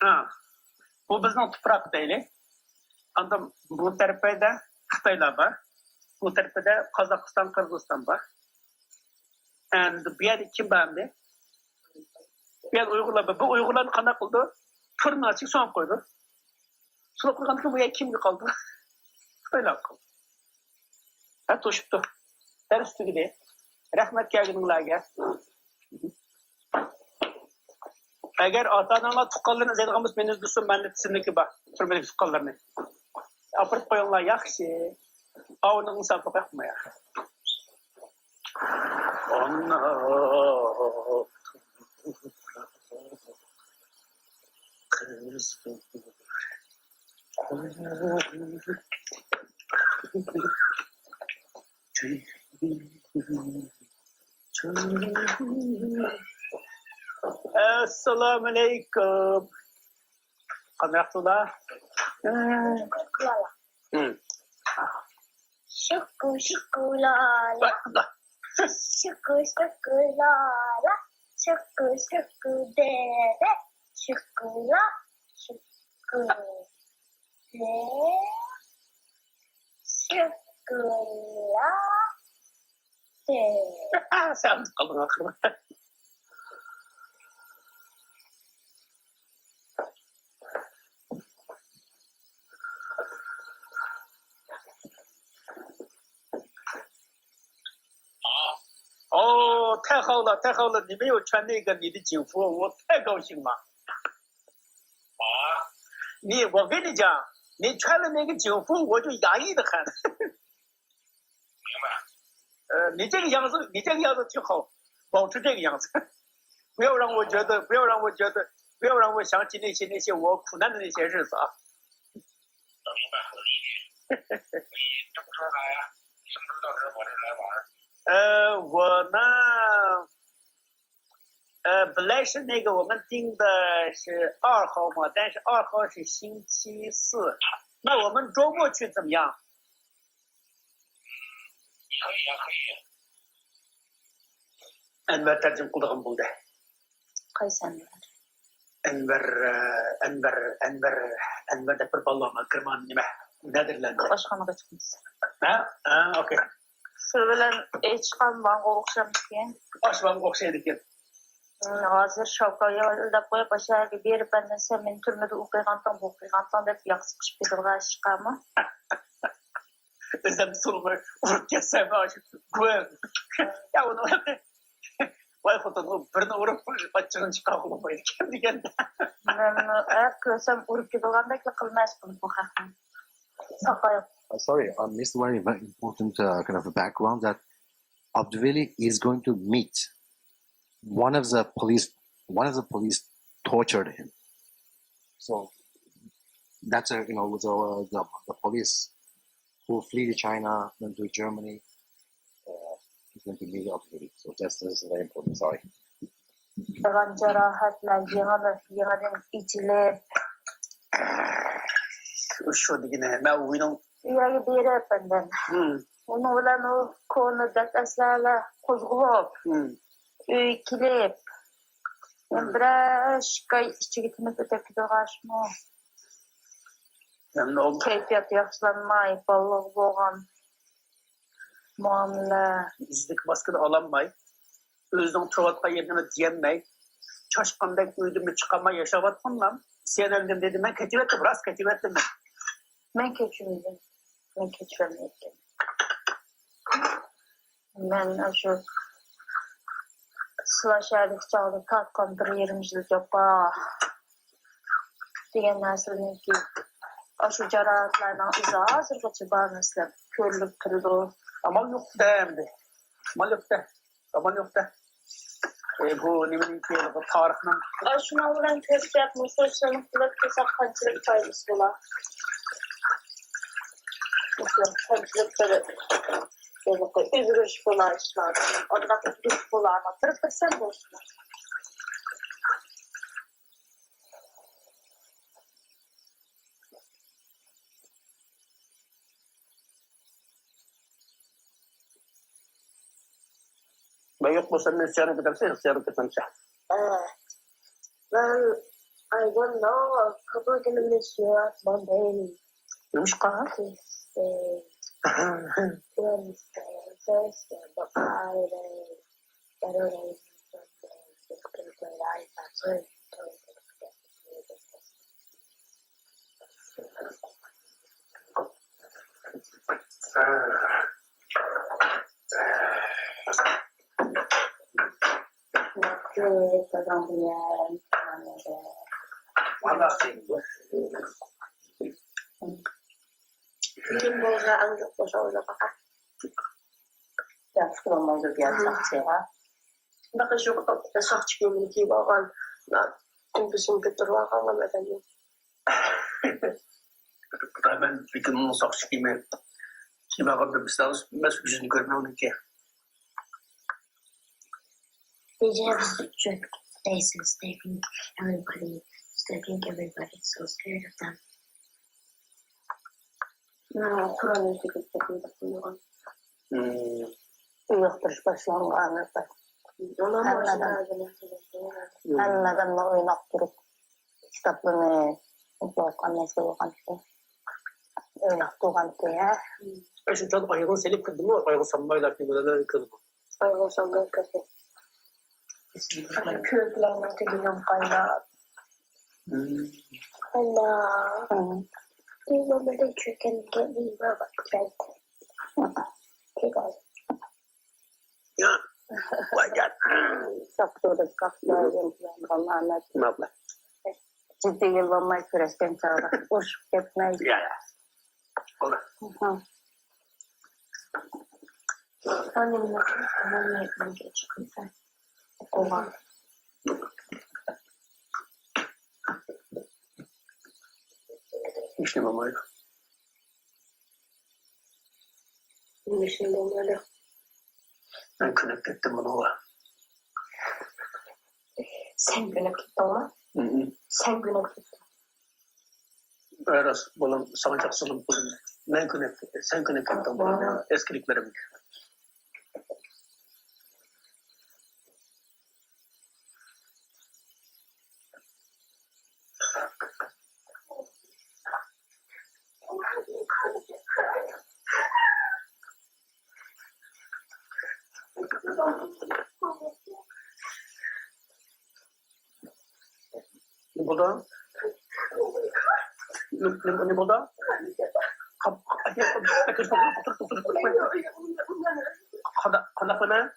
Ha. Bu bizning tuproq deylik. Anda bu tarafda Xitoylar bor. Bu tarafda Qozog'iston, Qirg'iziston bor. And bu yerda kim bordi? Bu yerda Uyg'urlar bor. Bu Uyg'urlarni qanday qildi? Turni ochib so'ng qo'ydi. So'ng qo'ygandan bu yer kimga qoldi? Xitoylar qoldi. Ha, to'shibdi. Dars tugadi. Rahmat kelganinglarga. Agar ota-onalar tuqqanlarni izlaydigan bo'lsa, meni izlasin, menda tizimniki bor. Turmadagi tuqqanlarni. Apirib qo'yinglar, yaxshi. Avning insofi qo'yma. Ona. Assalamu alaikum. Qanaqsizlar? Şukur şukur lala. Şukur şukur lala. Şukur şukur dere. Şukur la. Şukur de. Şukur la. De. Sen kaldın aklıma.哦，太好了，太好了！你没有穿那个你的警服，我太高兴了。啊！我跟你讲，你穿了那个警服，我就压抑的很。明白。你这个样子，你这个样子挺好，保持这个样子，不要让我觉得，不要让我想起那些我苦难的那些日子啊。明白，我理解。你什么时候来呀？什么时候到这我这来玩？我呢，本来是那个我们定的是2号嘛，但是2号是星期四，那我们周末去怎么样？可以呀，可以。Enver tercih kulağım buldu. Qaysi Enver? Enver'de bir ballama kırman nime? Nedirlendi? Oshxonaga chiqamiz. Ha, okey. Shu bilan chiqamman, o'xshamiz keyin. Oshxonaga o'xshaydi ekan. Hozir Shavkatga ildab qo'yib, o'shaga berib, desa men turmada o'qigandan, deb yoq siqishib ketib chiqaman. Özlem sorumlu vurup kessem aşık. Ya onu vay fotoğrafı birini vurup açığın çıkartıp koydu kendi kendine. Ben körsem vurup gidiyorlar da kılmazdım bu hakkında. Sorry, I missed one very important kind of a background that Abduweli is going to meet one of the police tortured him. So that's the police who flee to China, then to Germany, is going to meet Abduweli. So this is very important. Sorry. Şu dikine ben uyudum. Uyagi beribman. Uni bilan u qo'lida taslarla qo'zg'alib, uy kelib, bir shikay ichiga tinib o'tib ketganmi? Ne oldu? Kayfiyat yaxshilanmay, bog'liq bo'lgan muomala. İzlik baskını alanmay, özünün turvatqa yerini diyenmey, çaşqandek uydumda çıkamay yaşavatmam lan. Sen öldüm dedim, ben keçivettim, rast keçivettim ben. Men kechirdim. Men kechirmayapman. Men shu slasharlik chog'da tatgan bir yarim yilga bor degan narsaniki shu jarohatlarning izi hozirgacha bormaslar ko'rilib turdi. Amal yok da endi. Amal yok da. Bu nimenin ki bu tarixning. Shuna bilan ko'rsat, musulmonlik qilib kelsa qanchalik foydasi bo'lar? Üzülüş bular işler. Orada üzülüş bular. Tırıp sen boşlar. Ben yok bu senin istiyanı giderse istiyanı gitmemse. Ben I don't know. I'm probably gonna miss you at Monday. Yumuşka. Tuesday, Wednesday, Thursday, but Friday, Saturday, Sunday, just gonna play the iPad. Sorry, Kimbolga anggap boşalacak apa? Ya, sekolah mau biar saksi ya. Baka siya kapag nasakit yung kibakan na impisin keterlakan na tadi. Ben bir gün onu saksı gibi kime kadar biz daha mes yüzünü görmüyorum ki. They just have strict places. They think everybody's so scared of them. Nah, kurang sedikit kepentingan. Uyghurs başlangan apa? Anladan mau enak turut kitabını okuyan mesele kan işte. Enak tuhan ya. Şu can ayağın selip kırdı mı? Ayağın sanmayla kırdı kırdı. Ayağın sanmayla kırdı. Kürtlerine geliyorum kaynağı. Kaynağı. Do you remember the trick and get me robot thread? Okay, guys. Ya. Vajat. Sabtu dekat yang bermanfaat. Kenapa? Ciddi yıllanmayı süreçten çağıra. Uş gitmeyi. Ya ya. Olur. Annemle geç kızım. Oha. İşte mamayı. Şimdi böyle. Ben connect ettim bunu o. Sen güne gittin mi? Sen güne gittin. Eras bulan savaşaksızım bulun. Ben connect ettim. Sen connect ettim bunu. Eskiliklerim. Burada ne burada? Kenapa mana?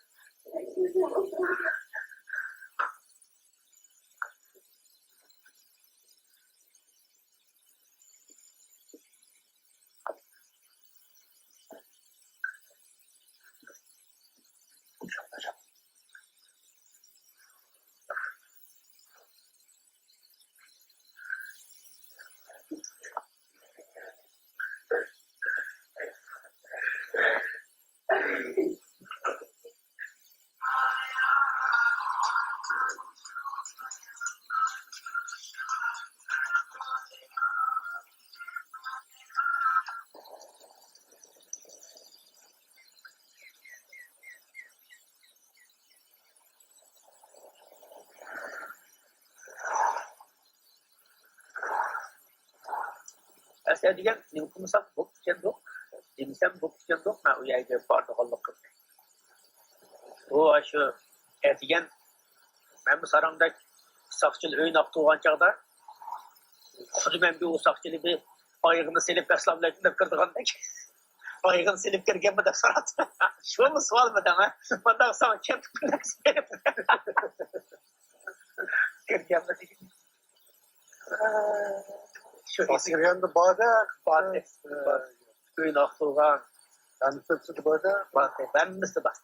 Saya dia ni hukum sah buk cendok, insan buk cendok nak uyai ke part Allah ke. O aşı etigen ben bu sarangda sakçılı öyün aktuğan çağda kudu ben bir o sakçılı bir ayağını silip eslamlayıp da kırdığan dek ayağını silip kırgen mi de sarat. Şu mu sual mı deme? Benden sana kep silip kırgen mi de. Askeriyanda bağda öyün aktuğan yani tepsi bağda ben misli bas.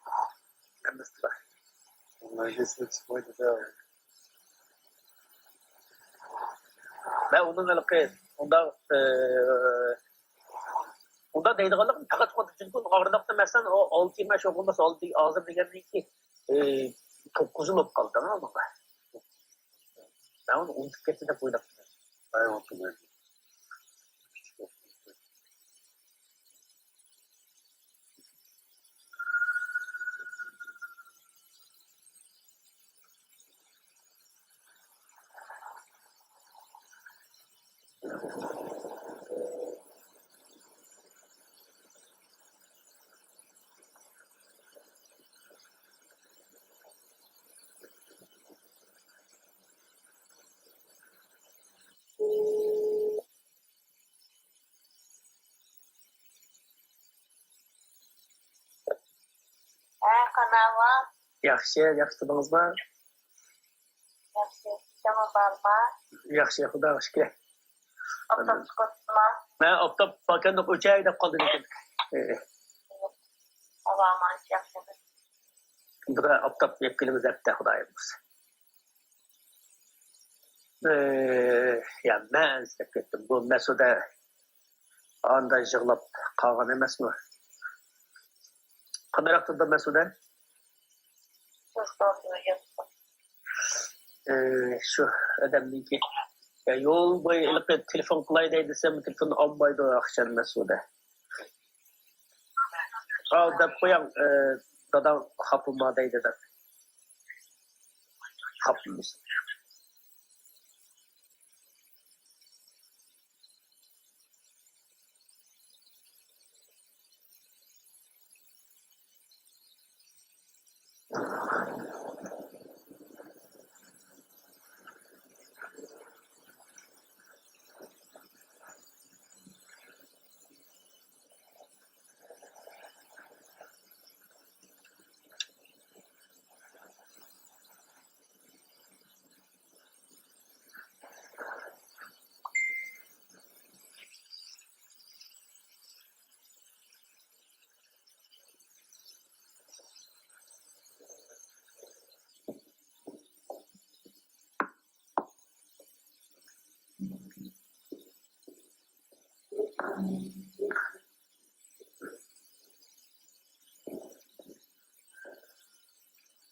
Meclisle çıkmaydı da Ben onun alıkı onda deydiğalık fakat o çünkü ağırlıkta mesela o 6 yaş olmasa 6 ağzım diğerinde ki çok uzun olup kaldı tamam mı? Ben onu unuttuk geçti koydum. ben oturmadım. Kanava, yaxshi turibsizmi? yaxshi, jamon bormi? Yaxshi, xudoga shukr. Oftob chiqyapsizmi? Men oftob bakanda o'chay deb qoldim ekan. Havoman yaxshi. Bura oftob yeb kelamiz debdi xudoyim bo'lsa. Ya men istab ketdim. Bu Masuda anda yig'lab qolgan emasmi? Qanday turdi Masuda? Shu odamniki yo'l bo'yi iliq telefon qilay desam telefonni olmaydi axshan Masuda. Deb qo'yam dadam xapma deydi deb. Xapmiz.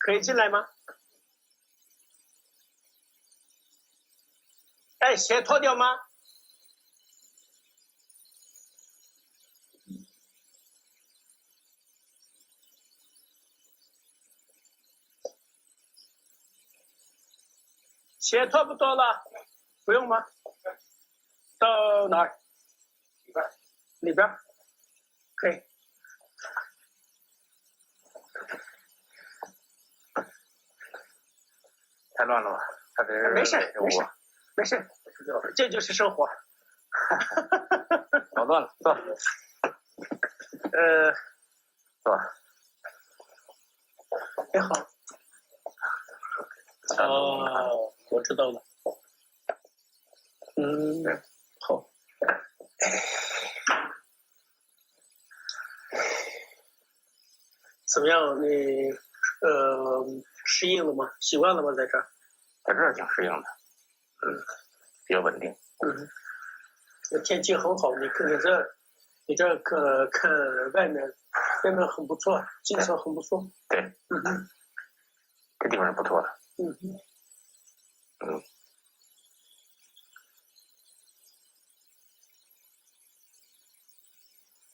可以进来吗？哎，鞋脱掉吗？鞋脱不脱了？不用吗？到哪儿？里边。可以。太乱了吧？他这是没事，没事，这就是生活。搞乱了，坐。坐。你好。哦，我知道了。好。怎么样？你适应了吗？习惯了吗？在这儿？在这儿挺适应的，比较稳定。天气很好，你这看外面很不错，景色很不错。对，这地方是不错的。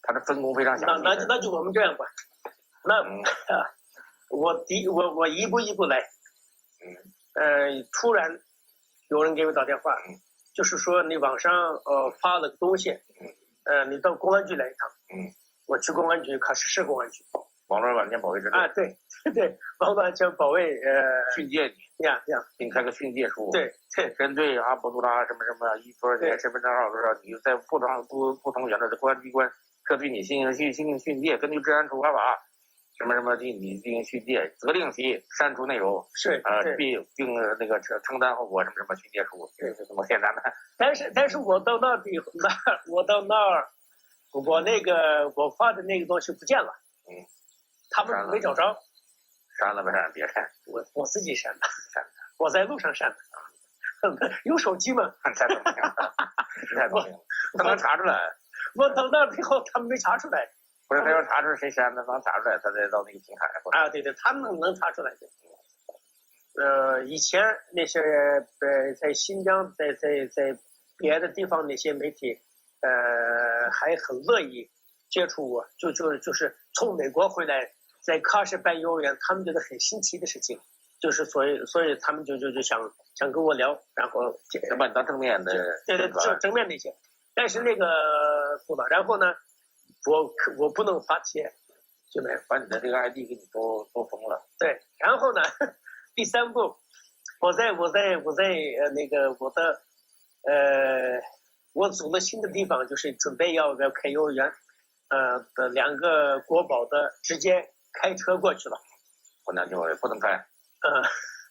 他的分工非常详细。那就我们这样吧。我一步一步来。突然有人给我打电话，就是说你网上发了个东西，你到公安局来一趟。我去公安局，喀什市公安局。网络安全保卫之类。对，网络安全保卫训诫你呀，给你开个训诫书。对，针对阿卜杜拉什么多少年身份证号多少，你在不同原则的公安机关根据你进行训诫，根据治安处罚法什么对你进行训诫，责令其删除内容，并那个承担后果什么训诫书，这是怎么简单的？但是我到那儿，我发的那个东西不见了，他们没找着，删了呗，别删，我自己删的，我在路上删的，有手机吗？太聪明了，太聪明了，他能查出来。我到那儿以后，他们没查出来。不是，他要查出谁删的，能查出来，他再到那个平台。对，他们能查出来的。以前那些在新疆，在别的地方那些媒体，还很乐意接触我，就是从美国回来，在喀什办幼儿园，他们觉得很新奇的事情，就是所以他们就想跟我聊，然后想把你当正面的对正面那些，但是那个对吧？然后呢，我不能发帖，就没有把你的这个 ID 给你都封了。对，然后呢，第三步，我在那个我组的新的地方就是准备要开幼儿园，的2个国宝的直接开车过去了。不能开，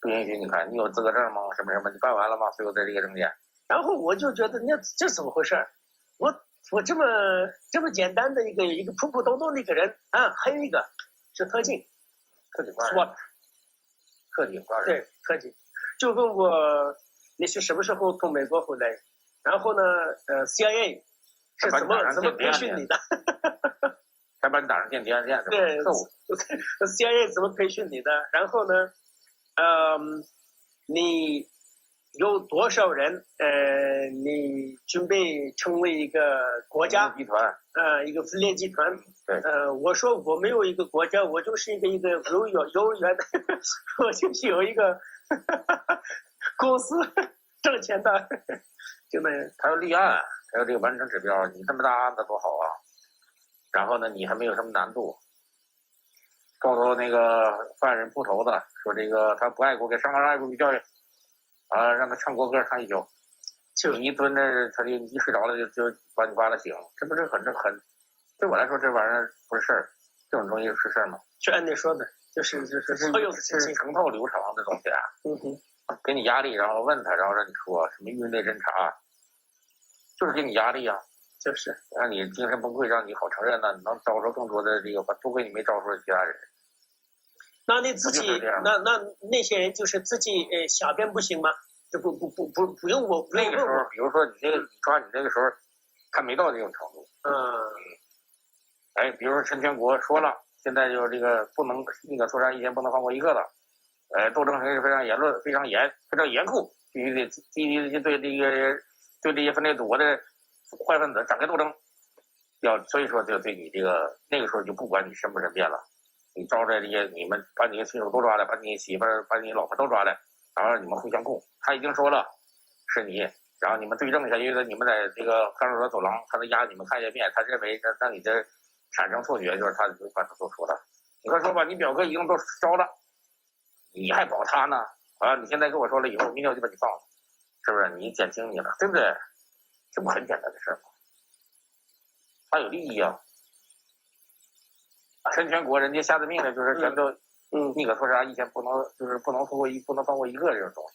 不允许你开。你有资格证吗？什么？你办完了吗？所有的这个证件。然后我就觉得，那这怎么回事？我这么简单的一个普普通通的一个人啊，还有一个是特警官，特警官，对，特警，就问我你是什么时候从美国回来？然后呢，CIA 是怎么培训你的？才把你打上间谍案件，对，CIA 怎么培训你的？然后呢，你有多少人？你准备成为一个国家集团？一个分裂集团？对。我说我没有一个国家，我就是一个幼儿园的，我就是有一个公司挣钱的，就那样。还有立案，还有这个完成指标，你这么大案子多好啊！然后呢，你还没有什么难度，告诉那个犯人不投的，说这个他不爱国，给上爱国教育，让他唱国歌唱一宿，你一蹲着，他就一睡着了就把你挖了醒，这不是很，对我来说这玩意儿不是事儿，这种东西是事儿吗？就按你说的，就是所有是成套流程的东西啊。给你压力，然后问他，然后让你说什么狱内侦查，就是给你压力啊。就是让你精神崩溃，让你好承认呢，能招收更多的这个，多亏你没招收其他人。那你自己，那些人就是自己瞎编不行吗？这不用我那个时候，比如说你抓你那个时候，还没到这种程度。比如说陈全国说了，现在就是这个不能那个肃杀1天不能放过一个的，斗争形势非常严酷，必须得积极对这些分裂祖国的坏分子展开斗争，所以说就对你这个那个时候就不管你申不申辩了，你招着这些你们把你的亲属都抓来，把你媳妇儿把你老婆都抓来，然后你们互相供，他已经说了是你，然后你们对证一下，因为你们在这个看守所走廊，他压你们看一遍，他认为让你这产生错觉，就是他把他都说了，你快说吧，你表哥已经都招了，你还保他呢？你现在跟我说了以后，明天我就把你放了，是不是？你减轻你了，对不对？这不很简单的事吗？他有利益啊！陈全国人家下的命令就是全都宁可肃杀1天不能放过一个这种东西。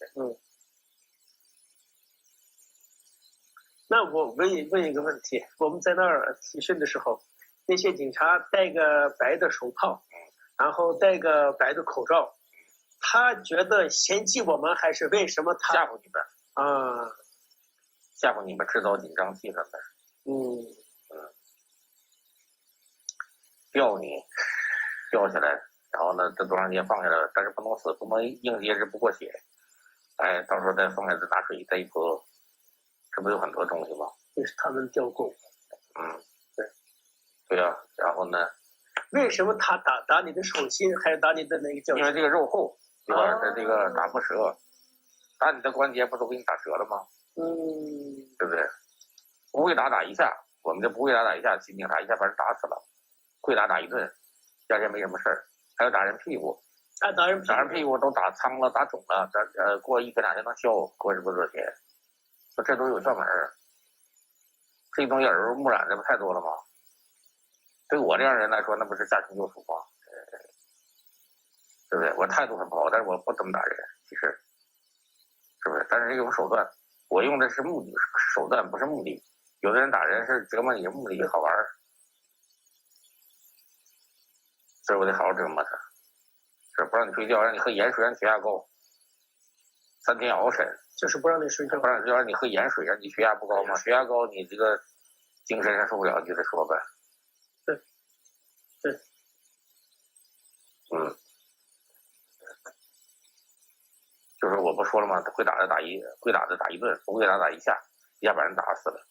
那我问一个问题，我们在那儿集训的时候，那些警察戴个白的手套，然后戴个白的口罩，他觉得嫌弃我们还是为什么他吓唬你们？吓唬你们，制造紧张气氛呗。吊起来，然后呢，这多长时间放下来，但是不能死，不能硬结实不过血。到时候再放下，再拿水再一泼，这不有很多东西吗？这是他们吊供。对啊，然后呢？为什么他打你的手心，还是打你的那个脚？因为这个肉厚，对吧？这个打不折，打你的关节不都给你打折了吗？对不对？不会打一下，我们这不会打一下，警察一下把人打死了，会打一顿，第二天没什么事儿。还有打人屁股，打人屁股都打苍了，打肿了，过1天2天能消，过是不多少天？这都有窍门儿。这东西耳濡目染的不太多了吗？对我这样人来说，那不是驾轻就熟吗？对不对？我态度很不好，但是我不怎么打人，其实是不是？但是这种手段。我用的是目的，手段不是目的。有的人打人是折磨你的目的好玩，所以我得好好折磨他，是不让你睡觉，让你喝盐水，让你血压高，3天熬审，就是不让你睡觉，不让你让你喝盐水，让你血压不高嘛，血压高你这个精神上受不了，你就得说呗。对。就是我不说了吗？会打的打一顿，不会打一下，一下把人打死了。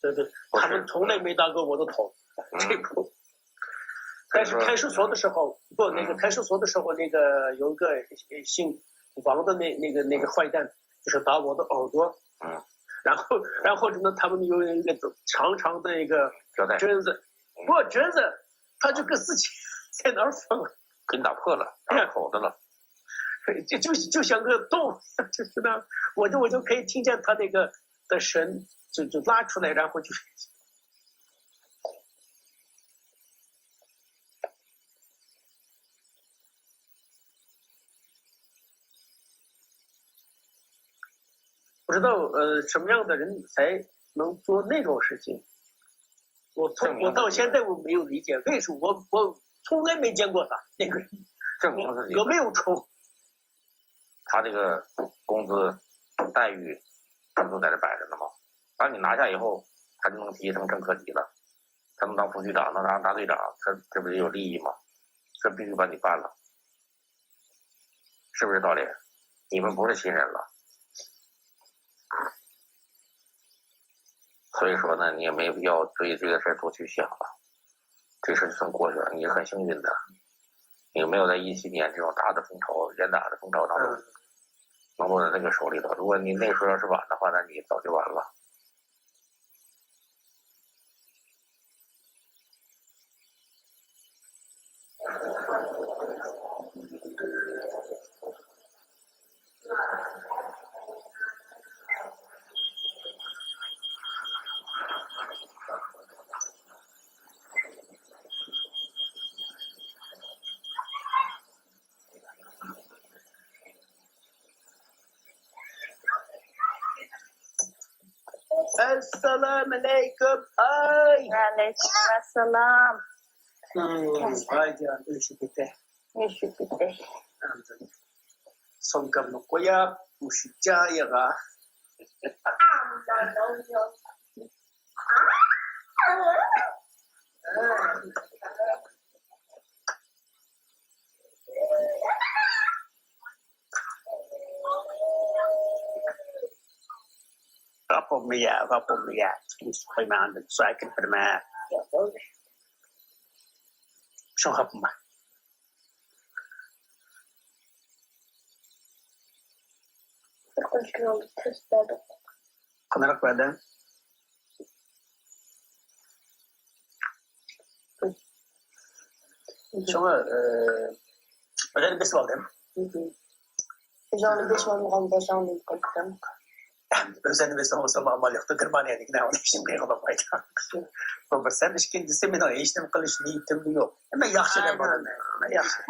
对，他们从来没打过我的头，这个。但是看守所的时候，不，那个看守所的时候，那个有一个姓王的那个坏蛋，就是打我的耳朵，然后呢，他们有一个长长的一个针子，不针子，他就跟自己在那儿缝，给你打破了，打口子了，就像个洞，就是那，我就可以听见他那个的神就拉出来，然后就。不知道什么样的人才能做那种事情。我到现在我没有理解为什么我从来没见过他那个人，证明自己有没有仇？他这个工资待遇他们都在这摆着呢嘛，把你拿下以后，他就能提升正科级了，他能当副局长，能当大队长，他这不是有利益吗？这必须把你办了，是不是道理？你们不是新人了。所以说呢，你也没必要对这个事儿多去想了，这事就算过去了。你是很幸运的，你没有在17年这种大的风潮、严打的风潮当中能落在这个手里头。如果你那时候要是晚的话，那你早就完了。Assalamu alaikum. Ay. Alaikum assalam. Ay canım, üşüdü. Üşüdü. Son kabını koyup, üşüdeceğiga. Rapom ya. Koymandı, sakin firma. Şu kapıma. Kınarak verdim. Şuna, öyle bir şey aldım. J'en ai besoin de rendre des gens Özel bir olsa ameliyatı kırmaniye dikine onu şimdi yapamayacağım. Ama sen ikincisi mi de işlem kılış niyetim yok. Ama yaxşı da bana ne yaxşı.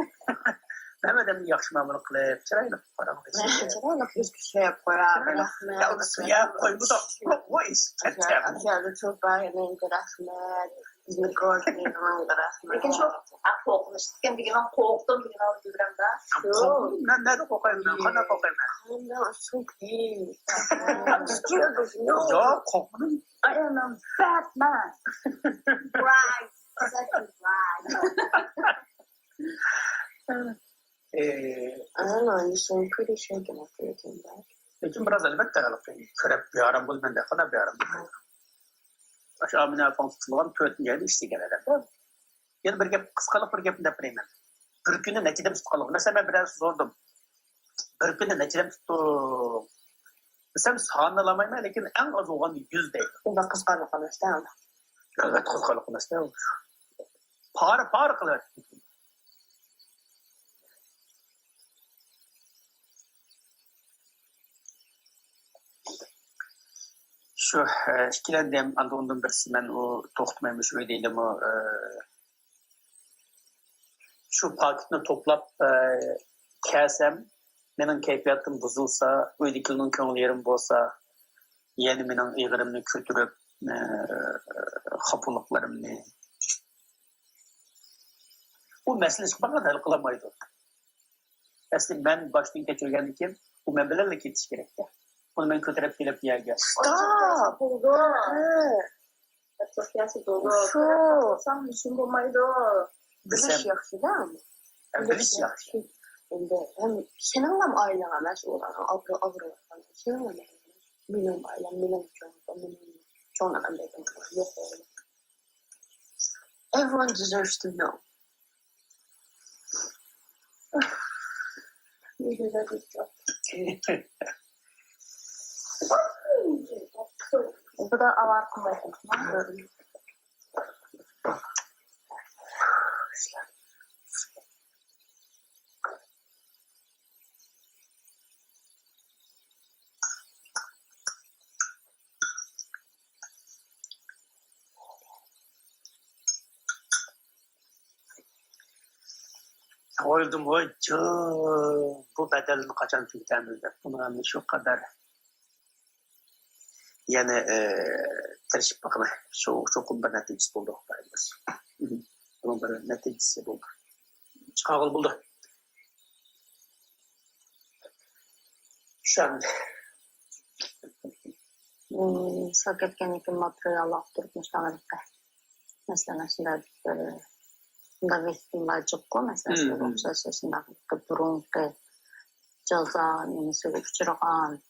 Mehmet'im yaxşı mamul kılıp çırayla param geçiyor. Çırayla hiçbir şey yapmıyor. Ya onu suya koy bu da o iş. Aşağıda çok var yemeğin rahmet. İzmir gördüğün zaman da rahmet. Peki şu korkmuştum. Bir gün korktum. Bir gün öldürürüm de. Ne de kokayım ben. Kana kokayım ben. Kanka çok iyi. Yok kokmadım. I am a fat man. Right. Exactly right. I don't know, you seem pretty shaken after you came back. Lekin biraz elbette kalıp kırıp bir aram bul bende kana bir aram bul. Aşağı bina konsultuğum tötün yeri işte genelde. Yani bir gep kıskalıp bir gep depreyim. Bir günü neçidem tutkalım. Mesela ben biraz sordum. Bir günü neçidem tuttum. Sen sağınlamayım lakin en az olan 100 değil. Bunda kıskanlık anlaştı. Evet kıskalık nasıl olmuş. Par kılır. Şu işkilendim anda ondan birisi ben o toxtmaymış öyleydim o şu paketini toplap kesem benim keyfiyatım bozulsa öydekilinin könglerim bolsa yeni benim ığırımını kötürüp xapılıklarımını bu meselesi bana da hal kılamaydı. Aslında ben baştan geçirgendikim bu mebelerle ketiş gerekti. Bunu ben kötürüp gelip yerge. Stop! Buldu. Çok yası buldu. Sen düşün bulmaydı. Biliş yaxşı da mı? Biliş yaxşı. Şimdi hem seninle mi ailene mesul olan ağır seninle mi? Benim ailem, benim çoğundan benim yok öyle. Everyone deserves to know. Uyghurlar 있죠. Bu da avarkım var. Oyldum bu bedelini kaçan tüketemiz de. Buna şu kadar yani tırışıp bakma. Çok bir neticesi buldu. Bunun bir neticesi buldu. Çıkağıl buldu. Şu an Saketken iki materyal aktarıp mesela şunda bunda vestimler çok mesela okşası şunda burunqi jaza nemesi uçurgan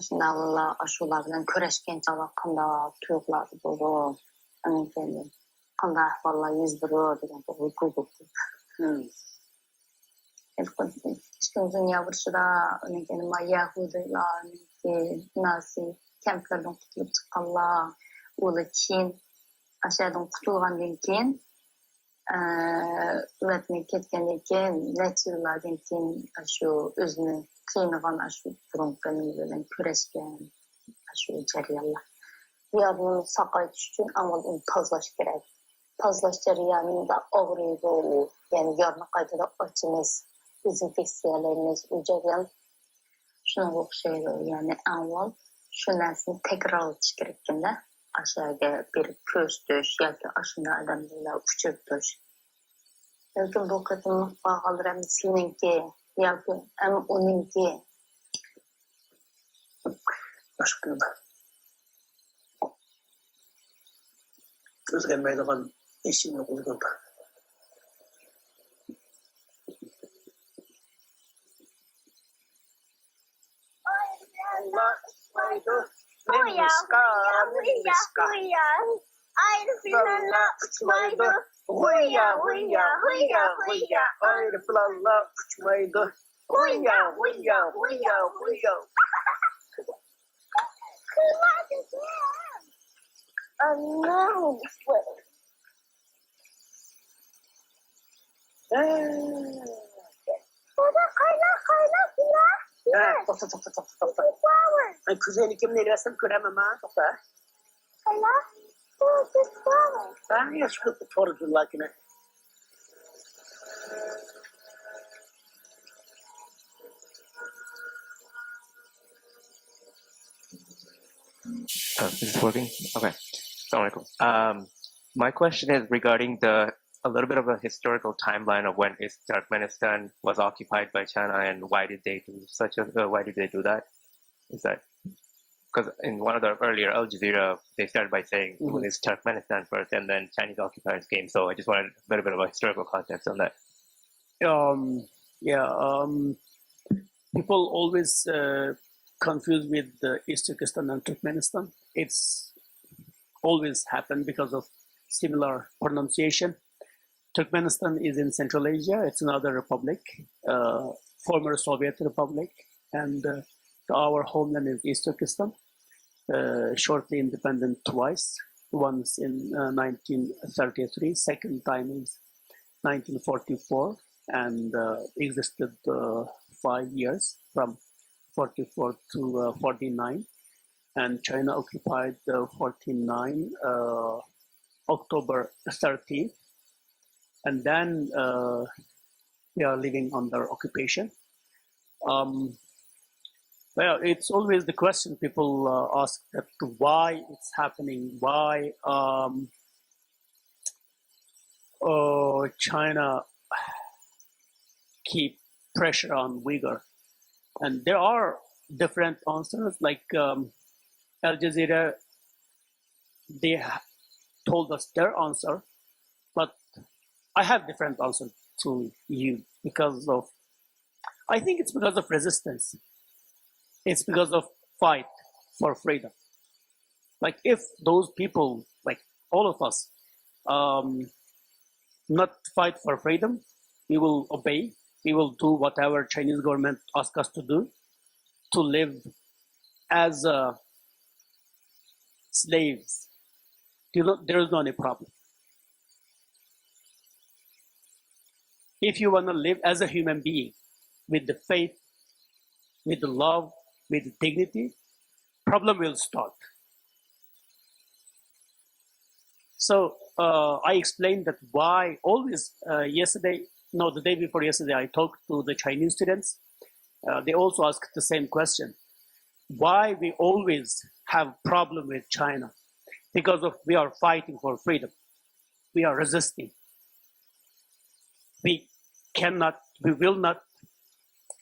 şunda aşular bilen köreşken çabakanda tuyuklar bolu anken kanda ahvallar yüz buru degan uyku İşte dünya burçada önce Yahudiler, Nazi kemplerden kurtulup çıkanlar, ola Çin aşağıdan kurtulgandan keyin üretmeye ketgandan keyin necha yillardan keyin shu o'zini qiynagan shu burunqi bilan kurashgan shu jarayonlar. Yarını saqlaytish uchun avval uni tozalash kerak. Tozalash jarayonida og'riydi u, ya'ni yarni qaytada ochimiz. Dezinfeksiyalarimiz ucagan şuna o'xshaydi, ya'ni avval shu narsani takrorlatish kerak ekanda aşağıga bir ko'ztish yoki ashuna odamlar uchirib turish. Lekin bu qatim bag'alram sizniki yoki uninki boshqa o'zgarmaydigan ishni qo'ygan. Kuzeyli kimleri resim göremem ha. Ben yaşlı torculular yine. Is this working? Okay. Assalamualaikum. My question is regarding a little bit of a historical timeline of when Turkmenistan was occupied by China and why did they do that? Is that because in one of the earlier Al Jazeera they started by saying it was Turkmenistan first and then Chinese occupiers came. So I just wanted a little bit of a historical context on that. People always confuse with East Turkestan and Turkmenistan. It's always happened because of similar pronunciation. Turkmenistan is in Central Asia. It's another republic, former Soviet republic, and our homeland is East Turkestan, shortly independent twice. Once in 1933, second time in 1944, and existed 5 years from 44 to 49. And China occupied 49 October 30th. And then we are living under occupation. Well, it's always the question people ask that why it's happening, why China keep pressure on Uyghur. And there are different answers, like Al Jazeera, they told us their answer, but I have different answer to you I think it's because of resistance. It's because of fight for freedom. Like if those people, like all of us, not fight for freedom, we will obey we will do whatever Chinese government asks us to do to live as slaves. There is no any problem. If you want to live as a human being with the faith, with the love, with the dignity, problem will start. So I explained that why always the day before yesterday, I talked to the Chinese students. They also asked the same question. Why we always have problem with China? Because we are fighting for freedom. We are resisting. We will not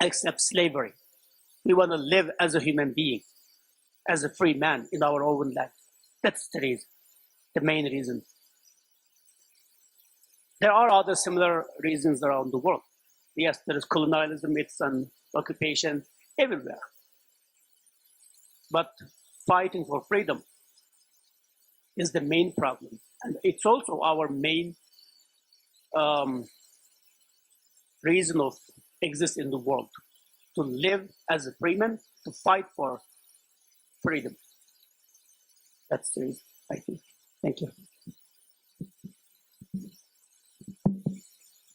accept slavery. We want to live as a human being, as a free man in our own land. That's the reason, the main reason. There are other similar reasons around the world. Yes, there is colonialism, it's an occupation everywhere. But fighting for freedom is the main problem. And it's also our main reason of exist in the world, to live as a free man, to fight for freedom. That's the reason, I think. Thank you.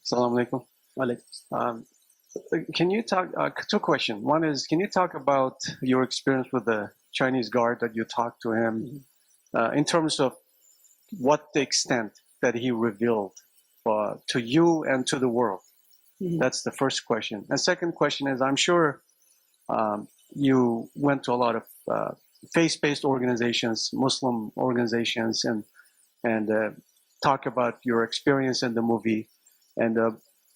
Assalamu alaikum. Can you talk, two questions. One is, can you talk about your experience with the Chinese guard that you talked to him in terms of what the extent that he revealed to you and to the world? That's the first question. And second question is, I'm sure you went to a lot of faith-based organizations, Muslim organizations, and talk about your experience in the movie. And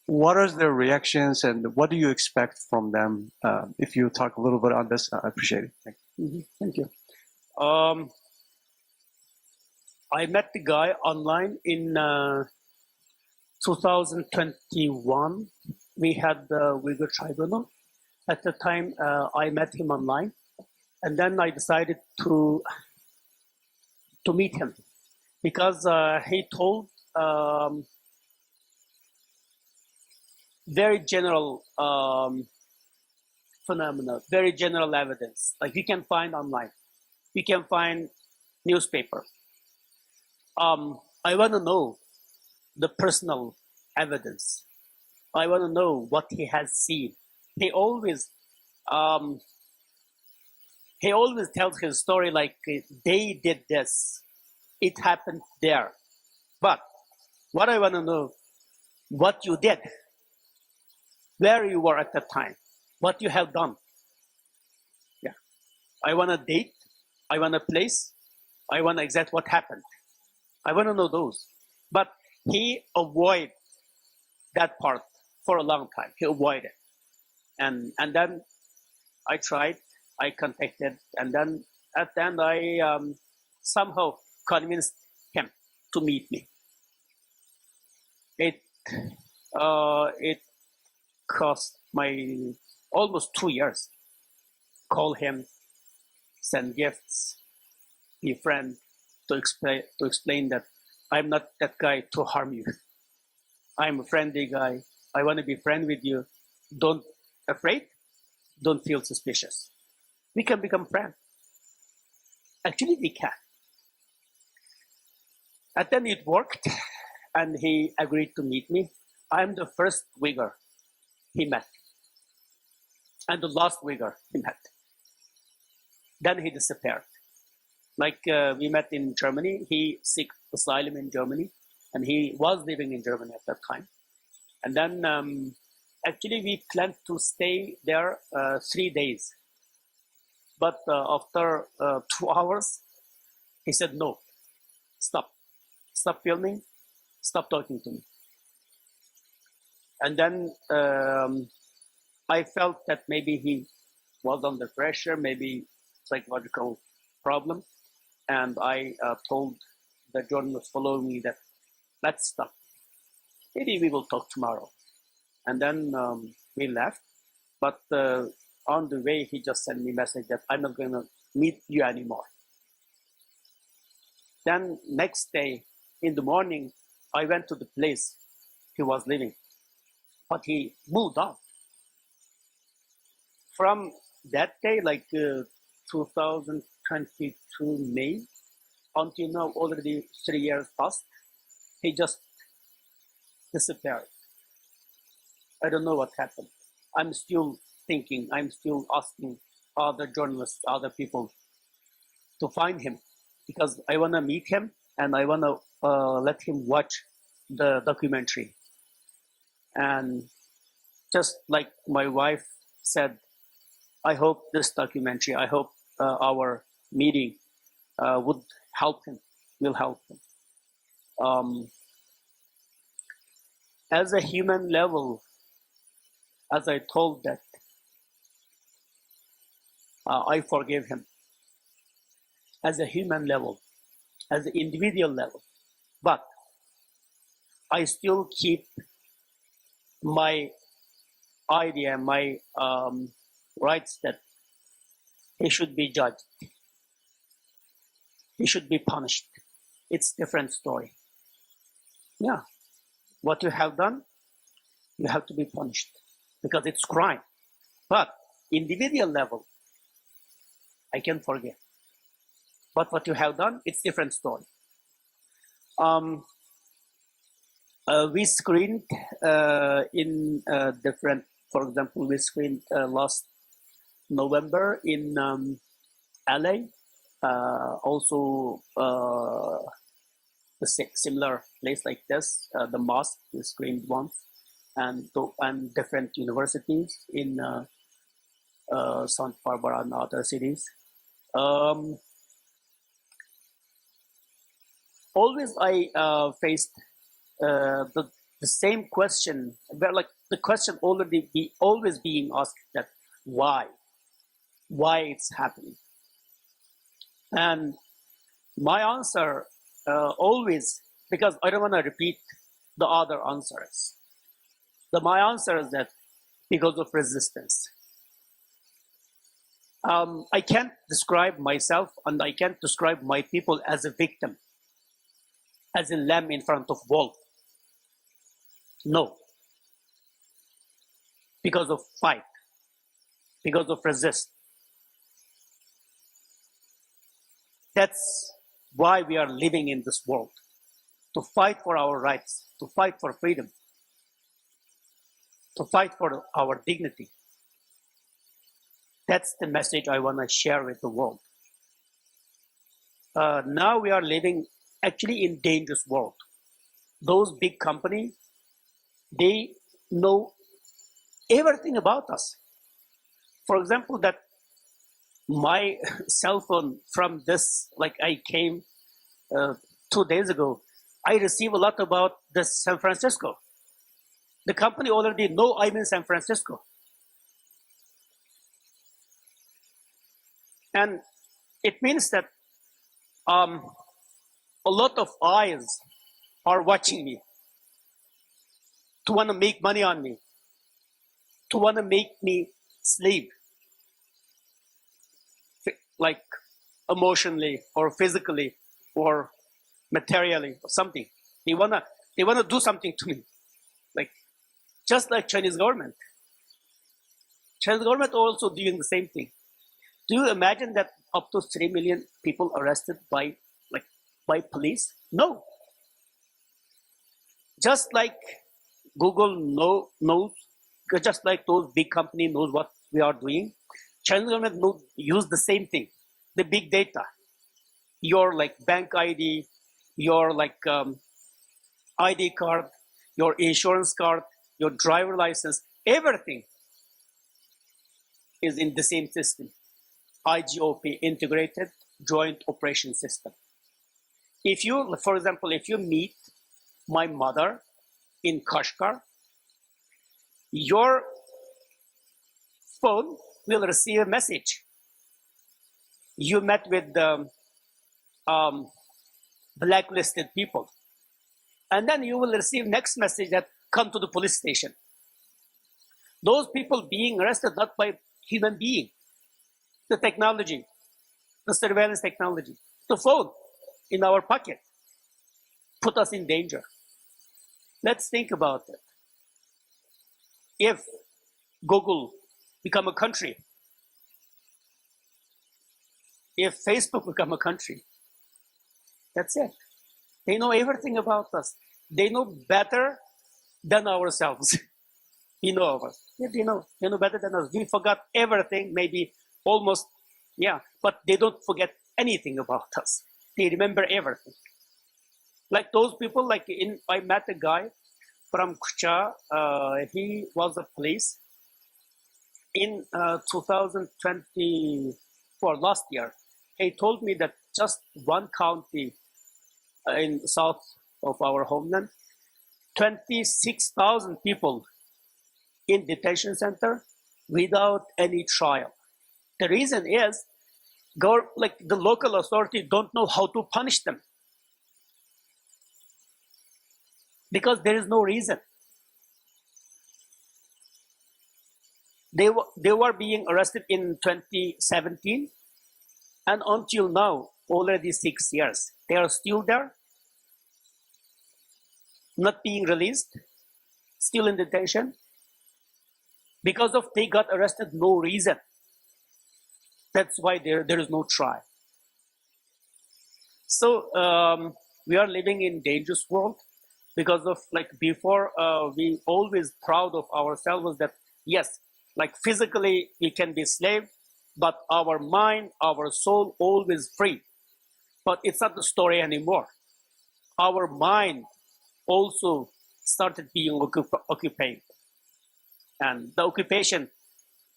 what are their reactions and what do you expect from them? If you talk a little bit on this, I appreciate it. Thank you. Thank you. I met the guy online in 2021. We had the Uyghur tribunal. At the time, I met him online. And then I decided to meet him because he told very general phenomena, very general evidence, like you can find online. You can find newspaper. I want to know the personal evidence. I want to know what he has seen. He always tells his story like they did this, it happened there. But what I want to know, what you did, where you were at that time, what you have done. Yeah, I want a date, I want a place, I want exact what happened. I want to know those. But he avoided that part for a long time. He avoided. And then I tried, I contacted, and then at the end I somehow convinced him to meet me. It cost my almost 2 years. Call him, send gifts, be friend, to explain that I'm not that guy to harm you. I'm a friendly guy. I want to be friend with you. Don't afraid. Don't feel suspicious. We can become friends. Actually, we can. And then it worked, and he agreed to meet me. I'm the first Uyghur he met, and the last Uyghur he met. Then he disappeared. Like we met in Germany, he sought asylum in Germany, and he was living in Germany at that time. And then actually we planned to stay there 3 days. But after 2 hours, he said, no, stop filming, stop talking to me. And then I felt that maybe he was under pressure, maybe psychological problem. And I told the journalist following me that let's stop. Maybe we will talk tomorrow. And then we left. But on the way, he just sent me a message that I'm not going to meet you anymore. Then next day in the morning, I went to the place he was living. but he moved on. From that day, like 2022 May, until now, already 3 years passed, he just disappeared. I don't know what happened. I'm still thinking, I'm still asking other journalists, other people to find him, because I want to meet him and I want to let him watch the documentary. And just like my wife said, I hope this documentary, I hope our meeting would help him, will help him. As a human level, as I told that, I forgive him. As a human level, as an individual level. But I still keep my idea, my rights that he should be judged. He should be punished. It's a different story. Yeah. What you have done, you have to be punished because it's crime. But individual level, I can forgive. But what you have done, it's different story. We screened in different, for example, we screened last November in LA, also the similar place like this, the mosque, we screened once, and different universities in Santa Barbara and other cities. Always I faced the same question, where like the question always being asked that why it's happening, and my answer always, because I don't want to repeat the other answers. My answer is that because of resistance. I can't describe myself and I can't describe my people as a victim, as a lamb in front of wolf. No. Because of fight, because of resist. That's why we are living in this world, to fight for our rights, to fight for freedom, to fight for our dignity. That's the message I want to share with the world. Now we are living actually in dangerous world. Those big companies, they know everything about us. For example, that my cell phone from this, like I came 2 days ago, I received a lot about this San Francisco. The company already know I'm in San Francisco. And it means that a lot of eyes are watching me to want to make money on me, to want to make me slave, like emotionally or physically or materially or something. They wanna do something to me, like just like Chinese government. Chinese government also doing the same thing. Do you imagine that up to 3 million people arrested by police? No. Just like Google knows, just like those big companies knows what we are doing, Chinese government use the same thing, the big data. Your like bank ID, your like ID card, your insurance card, your driver license, everything is in the same system. IGOP, Integrated Joint Operation System. If you, for example, if you meet my mother in Kashgar, your phone will receive a message. You met with the blacklisted people. And then you will receive next message that come to the police station. Those people being arrested not by human being. The technology, the surveillance technology, the phone in our pocket put us in danger. Let's think about it. if Google become a country, if Facebook become a country, that's it. They know everything about us. They know better than ourselves. We know of us. Yeah, they know better than us. We forgot everything, maybe almost, yeah, but they don't forget anything about us. They remember everything. Like those people, I met a guy from Kucha. He was a police in 2024, last year. He told me that just one county in south of our homeland, 26,000 people in detention center without any trial. The reason is, the local authority don't know how to punish them because there is no reason. They were being arrested in 2017, and until now, already 6 years, they are still there, not being released, still in detention, because of they got arrested, no reason. That's why there is no trial. So we are living in dangerous world because of before we always proud of ourselves that yes, physically we can be slave, but our mind, our soul always free. But it's not the story anymore. Our mind also started being occupied. And the occupation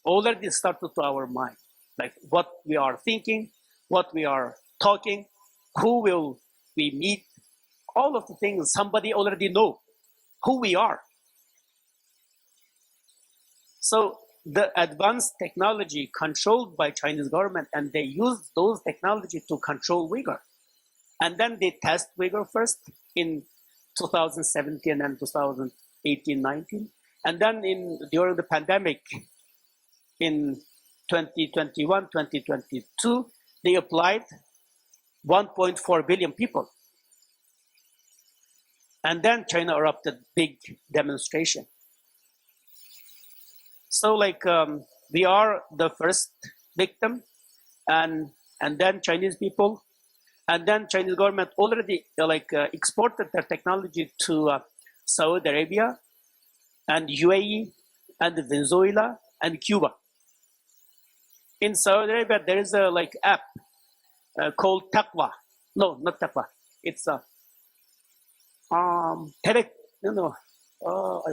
already started to our mind. Like what we are thinking, what we are talking, who will we meet, all of the things somebody already know who we are. So the advanced technology controlled by Chinese government, and they use those technology to control Uyghur. And then they test Uyghur first in 2017 and 2018-19. And then during the pandemic in 2021, 2022, they applied 1.4 billion people. And then China erupted big demonstration. So we are the first victim, and then Chinese people, and then Chinese government already exported their technology to Saudi Arabia and UAE and Venezuela and Cuba. In Saudi Arabia, there is a app called Taqwa. No, not Taqwa. It's I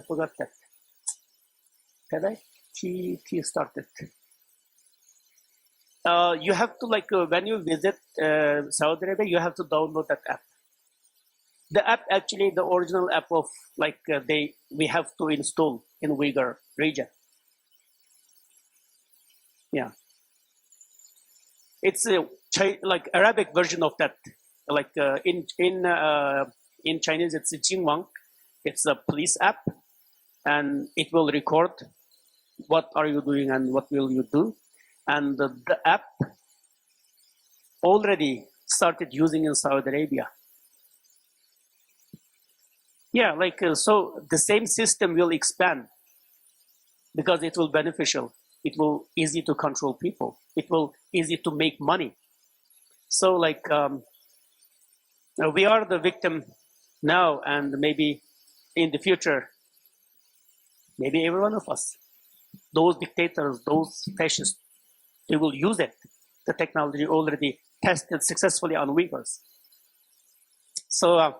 forgot that. T started. You have to when you visit Saudi Arabia, you have to download that app. The app actually, the original app of we have to install in Uyghur region. Yeah, it's Arabic version of that. In Chinese, it's a Jingwang. It's a police app, and it will record what are you doing and what will you do. And the app already started using in Saudi Arabia. Yeah, so the same system will expand because it will beneficial. It will easy to control people. It will easy to make money. So we are the victim now, and maybe in the future, maybe every one of us, those dictators, those fascists, they will use it. The technology already tested successfully on Uyghurs. So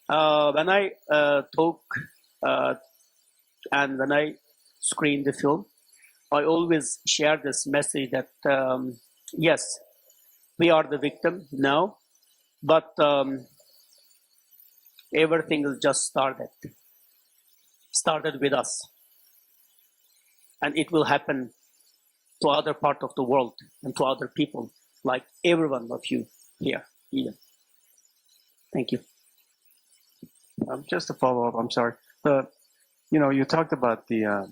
when I talk and when I screen the film, I always share this message that yes, we are the victim now, but everything is just started with us, and it will happen to other part of the world and to other people, like every one of you here. Even. Thank you. Just to follow up, I'm sorry. You talked about the,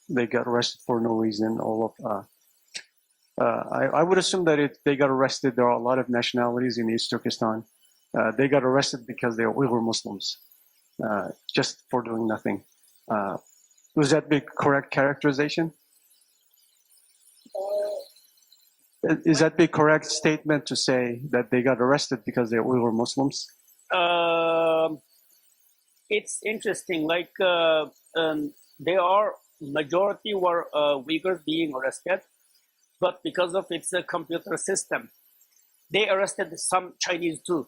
they got arrested for no reason. I would assume that they got arrested. There are a lot of nationalities in East Turkestan. They got arrested because they are Uyghur Muslims, just for doing nothing. Would that be correct characterization? Is that the correct statement to say that they got arrested because they were Muslims? It's interesting. Like majority were Uyghurs being arrested, but because of its computer system, they arrested some Chinese too,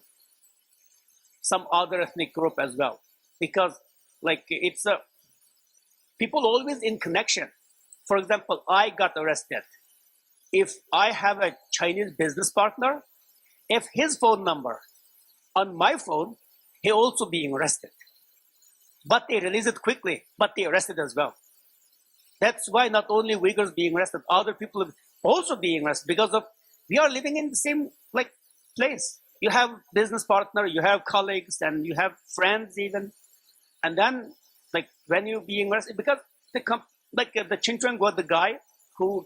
some other ethnic group as well, because like it's people always in connection. For example, I got arrested. If I have a Chinese business partner, if his phone number on my phone, he also being arrested. But they release it quickly, but they arrested as well. That's why not only Uyghurs being arrested, other people also being arrested, because of we are living in the same like place. You have business partner, you have colleagues, and you have friends even. And then like when you being arrested, because the Chingchuan was the guy who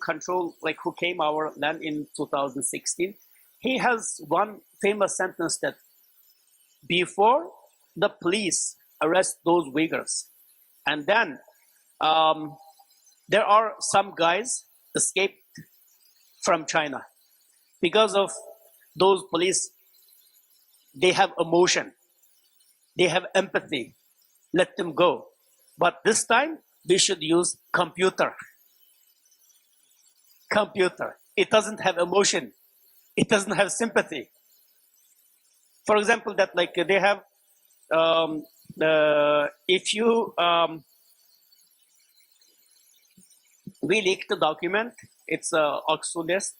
who came our land in 2016. He has one famous sentence that before the police arrest those Uyghurs, and then there are some guys escaped from China because of those police. They have emotion, they have empathy. Let them go. But this time we should use computer. Computer. It doesn't have emotion. It doesn't have sympathy. For example, that like they have, if you, we leaked the document. It's a OXU list.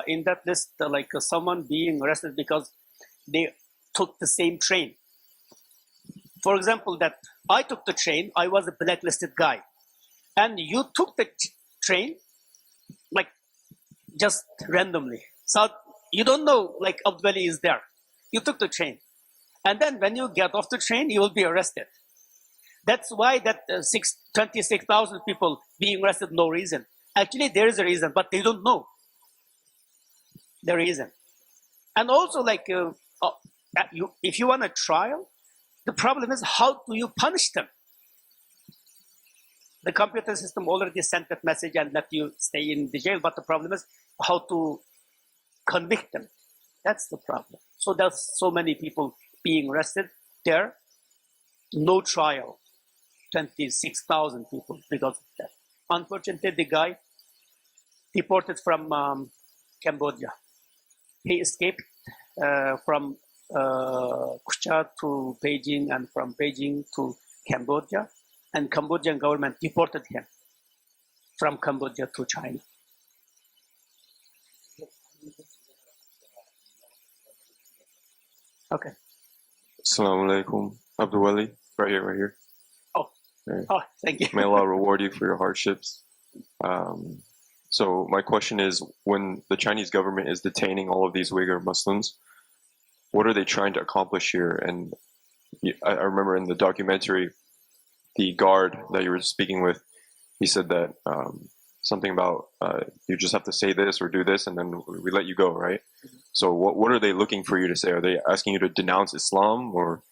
In that list, like someone being arrested because they took the same train. For example, that I took the train, I was a blacklisted guy, and you took the train like just randomly. So you don't know like Abduweli is there. You took the train, and then when you get off the train, you will be arrested. That's why that 26,000 people being arrested, no reason. Actually, there is a reason, but they don't know the reason. And also, like, if you want a trial, the problem is how do you punish them? The computer system already sent that message and let you stay in the jail, but the problem is how to convict them. That's the problem. So there's so many people being arrested there, no trial, 26,000 people because of that. Unfortunately, the guy deported from Cambodia. He escaped from Kucha to Beijing and from Beijing to Cambodia, and Cambodian government deported him from Cambodia to China. Okay. Assalamu alaikum. Abduweli, right here. Oh, oh, thank you. May Allah reward you for your hardships. So my question is, when the Chinese government is detaining all of these Uyghur Muslims, what are they trying to accomplish here? And I remember in the documentary, the guard that you were speaking with, he said that something about you just have to say this or do this and then we let you go, right? So what are they looking for you to say? Are they asking you to denounce Islam or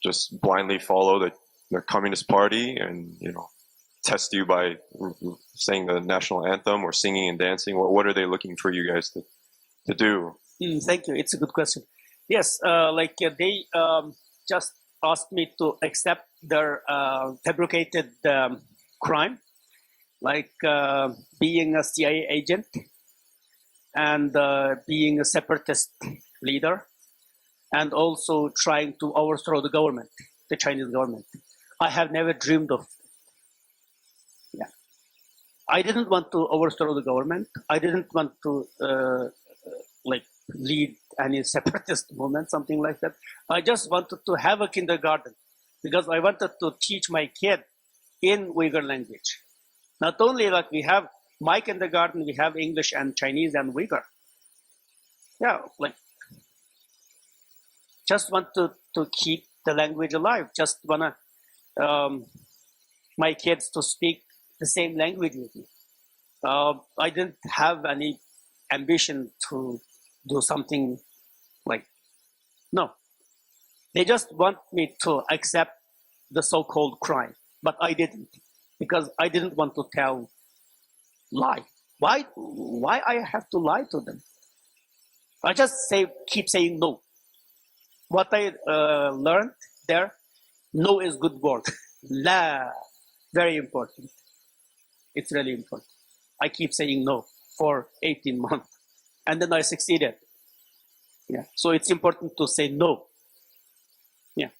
just blindly follow the Communist Party and, you know, test you by saying the national anthem or singing and dancing? What are they looking for you guys to do? Thank you. It's a good question. Yes, they just asked me to accept their fabricated crime, like being a CIA agent and being a separatist leader, and also trying to overthrow the government, the Chinese government. I have never dreamed of. Yeah, I didn't want to overthrow the government. I didn't want to lead any separatist movement, something like that. I just wanted to have a kindergarten because I wanted to teach my kid in Uyghur language. Not only like we have my kindergarten, we have English and Chinese and Uyghur. Yeah, like just want to keep the language alive. Just wanna my kids to speak the same language with me. I didn't have any ambition to do something like, no. They just want me to accept the so-called crime. but I didn't, because I didn't want to tell lie. Why I have to lie to them? I just keep saying no. What I learned there, no is good word. La, very important. It's really important. I keep saying no for 18 months, and then I succeeded. Yeah. So it's important to say no. Yeah.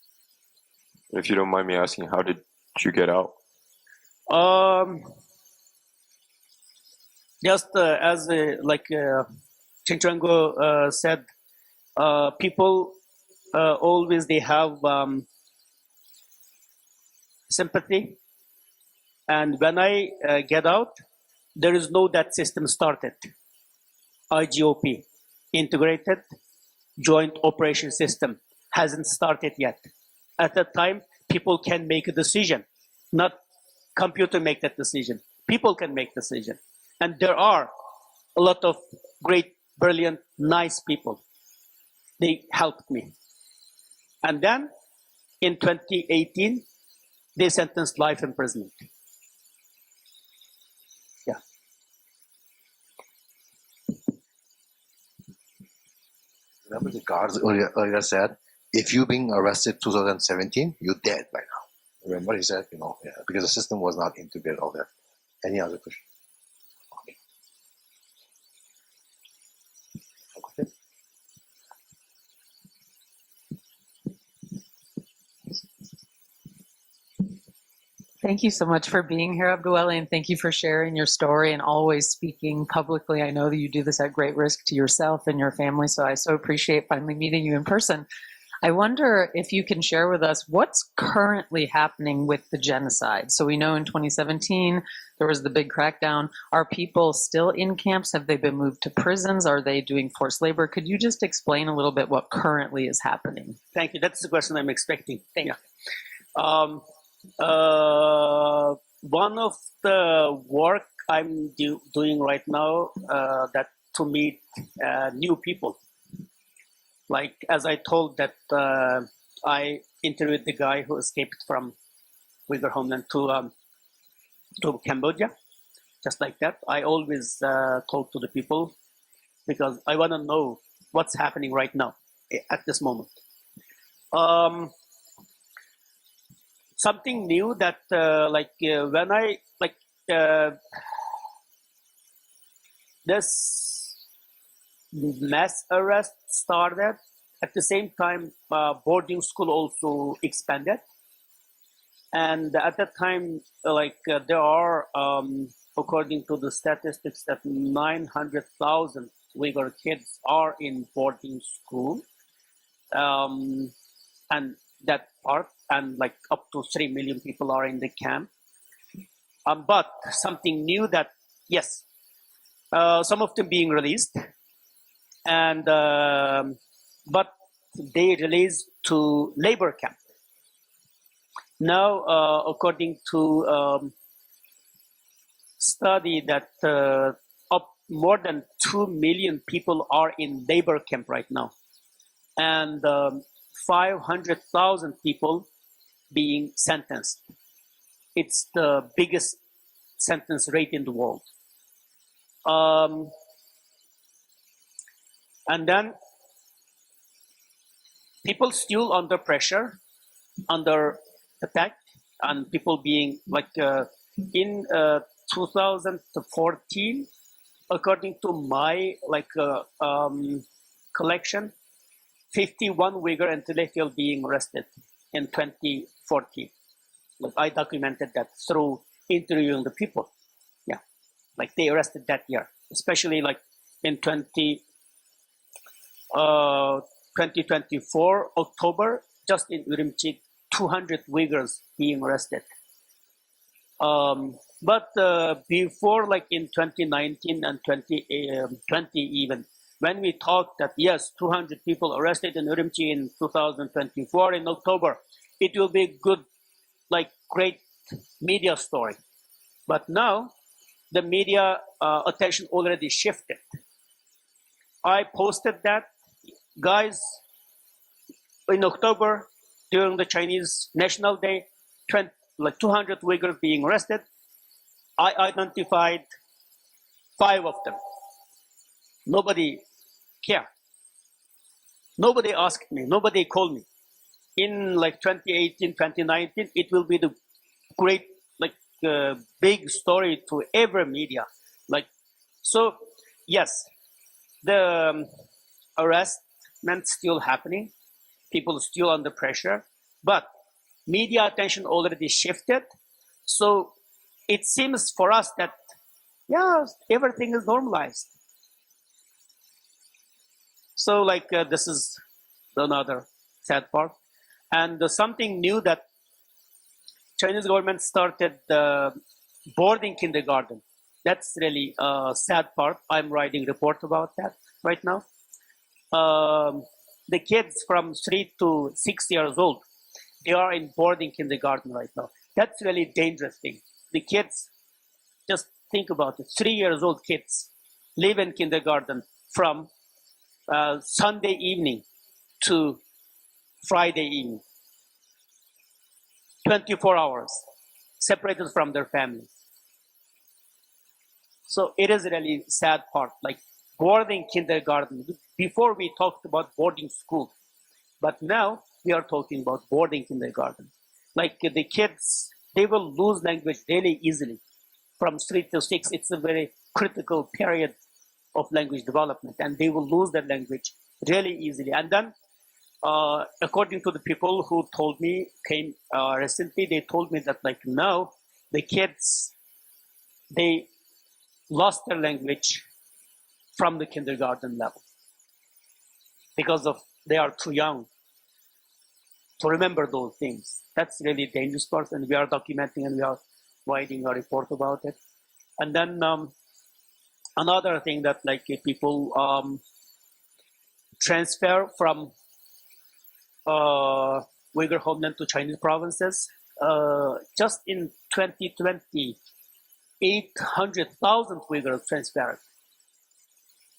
If you don't mind me asking, how did you get out? Just as like Chinchango said, people always they have sympathy, and when I get out, there is no that system started. IGOP, Integrated Joint Operation System, hasn't started yet. At that time, people can make a decision, not computer make that decision. People can make decision. And there are a lot of great, brilliant, nice people. They helped me. And then in 2018, they sentenced life imprisonment. Yeah. Remember the guards earlier said, if you being arrested 2017, you're dead by now. Remember he said, because the system was not integrated all that. Any other question? Okay. Thank you so much for being here, Abduweli, and thank you for sharing your story and always speaking publicly. I know that you do this at great risk to yourself and your family, so I so appreciate finally meeting you in person. I wonder if you can share with us what's currently happening with the genocide. So we know in 2017, there was the big crackdown. Are people still in camps? Have they been moved to prisons? Are they doing forced labor? Could you just explain a little bit what currently is happening? Thank you. That's the question I'm expecting. Thank you. One of the work I'm doing right now that to meet new people. Like as I told that I interviewed the guy who escaped from Uyghur homeland to Cambodia, just like that. I always talk to the people because I want to know what's happening right now at this moment. Something new that when I this mass arrest started, at the same time boarding school also expanded, and at that time there are according to the statistics that 900,000 Uyghur kids are in boarding school, and that part, and like up to 3 million people are in the camp. But something new that, yes, some of them being released, and but they released to labor camp. Now, according to study that up more than 2 million people are in labor camp right now, and 500,000 people being sentenced. It's the biggest sentence rate in the world. And then people still under pressure, under attack, and people being in 2014, according to my collection, 51 Uyghur intellectuals being arrested in 2014. I documented that through interviewing the people. Yeah, they arrested that year, especially in 2024 October, just in Urumqi, 200 Uyghurs being arrested. But before, in 2019 and 2020 even, when we talked that, yes, 200 people arrested in Urumqi in 2024 in October, it will be good, great media story. But now, the media attention already shifted. I posted that, guys, in October, during the Chinese National Day, like 200 Uyghurs being arrested, I identified 5 of them. Nobody cared. Nobody asked me. Nobody called me. In like 2018, 2019, it will be the great, like, big story to every media. Like, so, yes, the arrestment still happening. People still under pressure, but media attention already shifted. So it seems for us that, yeah, everything is normalized. So like this is another sad part. And something new that Chinese government started boarding kindergarten. That's really a sad part. I'm writing a report about that right now. The kids from 3 to 6 years old, they are in boarding kindergarten right now. That's really dangerous thing. The kids, just think about it. 3 years old kids live in kindergarten from Sunday evening to Friday evening. 24 hours, separated from their families. So it is a really sad part, like boarding kindergarten. Before we talked about boarding school, but now we are talking about boarding kindergarten. Like the kids, they will lose language really easily. From 3 to 6, it's a very critical period of language development, and they will lose their language really easily. And then, according to the people who told me, came recently, they told me that like now the kids, they lost their language from the kindergarten level because of they are too young to remember those things. That's really dangerous part, and we are documenting and we are writing a report about it. And then another thing that like people transfer from Uyghur homeland to Chinese provinces. Just in 2020, 800,000 Uyghurs transferred.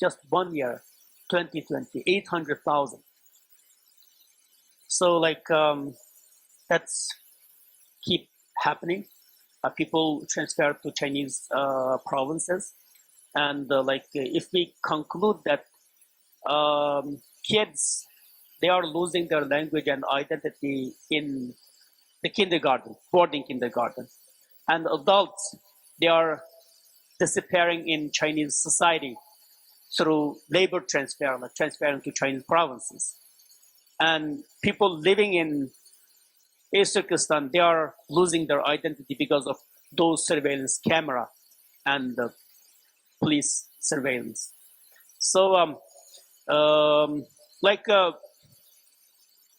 Just 1 year, 2020, 800,000. So like that's keep happening. People transfer to Chinese provinces, and like if we conclude that kids, they are losing their language and identity in the kindergarten, boarding kindergarten, and adults, they are disappearing in Chinese society through labor transfer, like transferring to Chinese provinces. And people living in East Turkestan, they are losing their identity because of those surveillance camera and the police surveillance. So,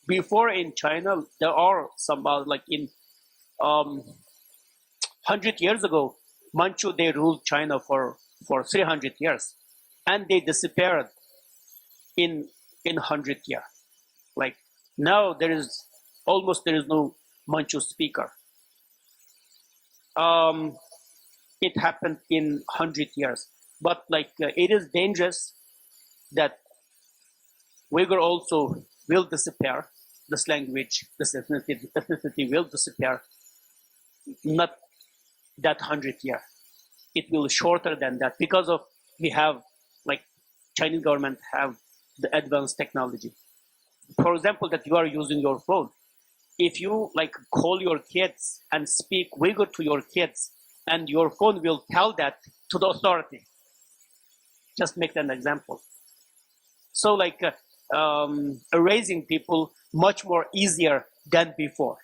before in China, there are some like in 100 years ago, Manchu, they ruled China for 300 years, and they disappeared in 100 years. Like now, there is no Manchu speaker. It happened in 100 years, but like it is dangerous that Uyghur also will disappear. This language, this ethnicity will disappear. Not that 100 years. It will shorter than that because of we have like Chinese government have the advanced technology. For example, that you are using your phone. If you like call your kids and speak Uyghur to your kids, and your phone will tell that to the authority. Just make an example. So like erasing people much more easier than before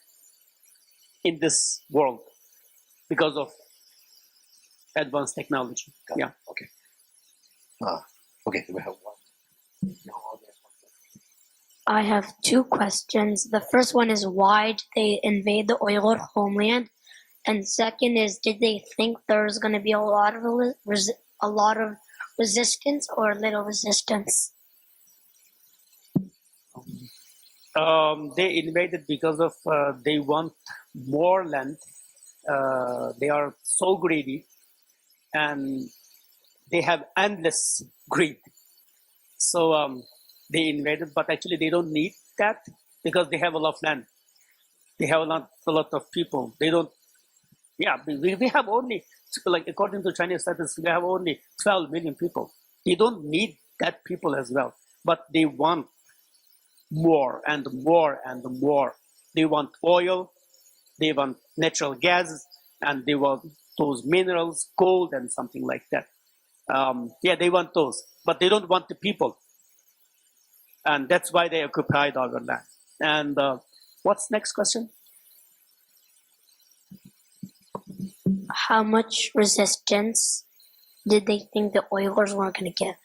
in this world because of advanced technology. Yeah. Okay. Okay. We have one. I have 2 questions. The first one is why did they invade the Uyghur homeland? And second is, did they think there's going to be a lot of resistance or little resistance? They invaded because of they want more land. They are so greedy, and they have endless greed. So they invaded, but actually they don't need that because they have a lot of land. They have not a lot of people. They don't. Yeah, we have only, like according to Chinese statistics, we have only 12 million people. They don't need that people as well, but they want more and more and more. They want oil, they want natural gas, and they want those minerals, gold, and something like that. Yeah, they want those, but they don't want the people, and that's why they occupied our land. And what's next question? How much resistance did they think the Uyghurs were going to give?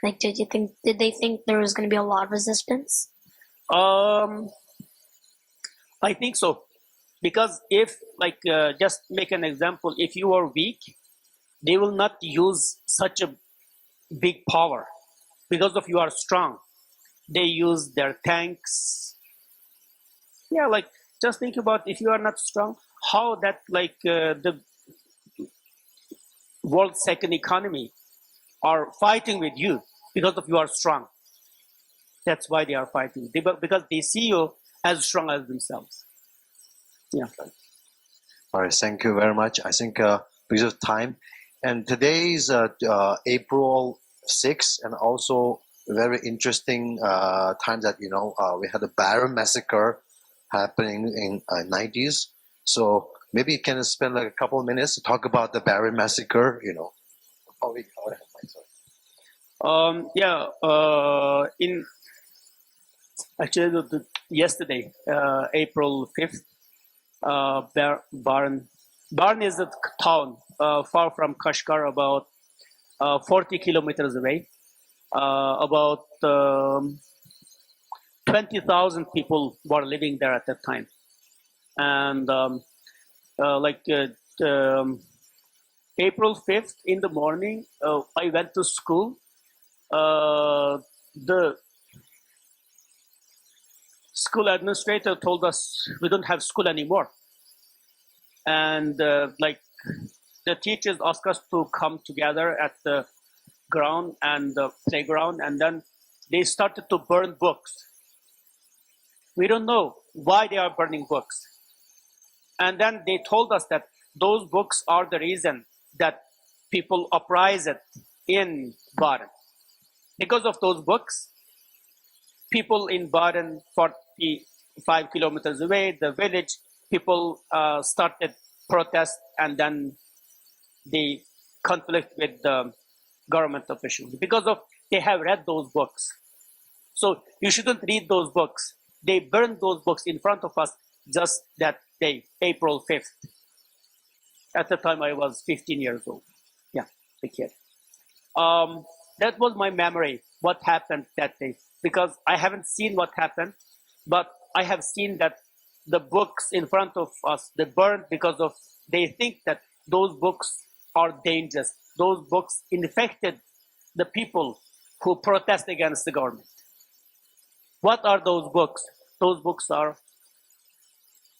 Like, did they think there was going to be a lot of resistance? I think so, because if, like, just make an example, if you are weak, they will not use such a big power. Because if you are strong, they use their tanks. Yeah, like, just think about if you are not strong, how that, like, the world's second economy are fighting with you because of you are strong. That's why they are fighting, because they see you as strong as themselves. Yeah. All right, thank you very much. I think because of time, and today is April 6th, and also very interesting time that we had a Bergen massacre happening in 90s. So maybe you can spend like a couple of minutes to talk about the Bergen massacre. In actually yesterday, April 5th, Bergen is a town far from Kashgar, about 40 kilometers away. About 20,000 people were living there at that time. And April 5th in the morning, I went to school. The school administrator told us we don't have school anymore. And the teachers asked us to come together at the ground and the playground, and then they started to burn books. We don't know why they are burning books. And then they told us that those books are the reason that people uprised in Bergen. Because of those books, people in Bergen, 45 kilometers away, the village, people started protest, and then they conflict with the government officials because of they have read those books. So you shouldn't read those books. They burned those books in front of us just that day, April 5th. At the time, I was 15 years old. Yeah, a kid. That was my memory, what happened that day, because I haven't seen what happened, but I have seen that the books in front of us, they burned because of they think that those books are dangerous. Those books infected the people who protest against the government. What are those books? Those books are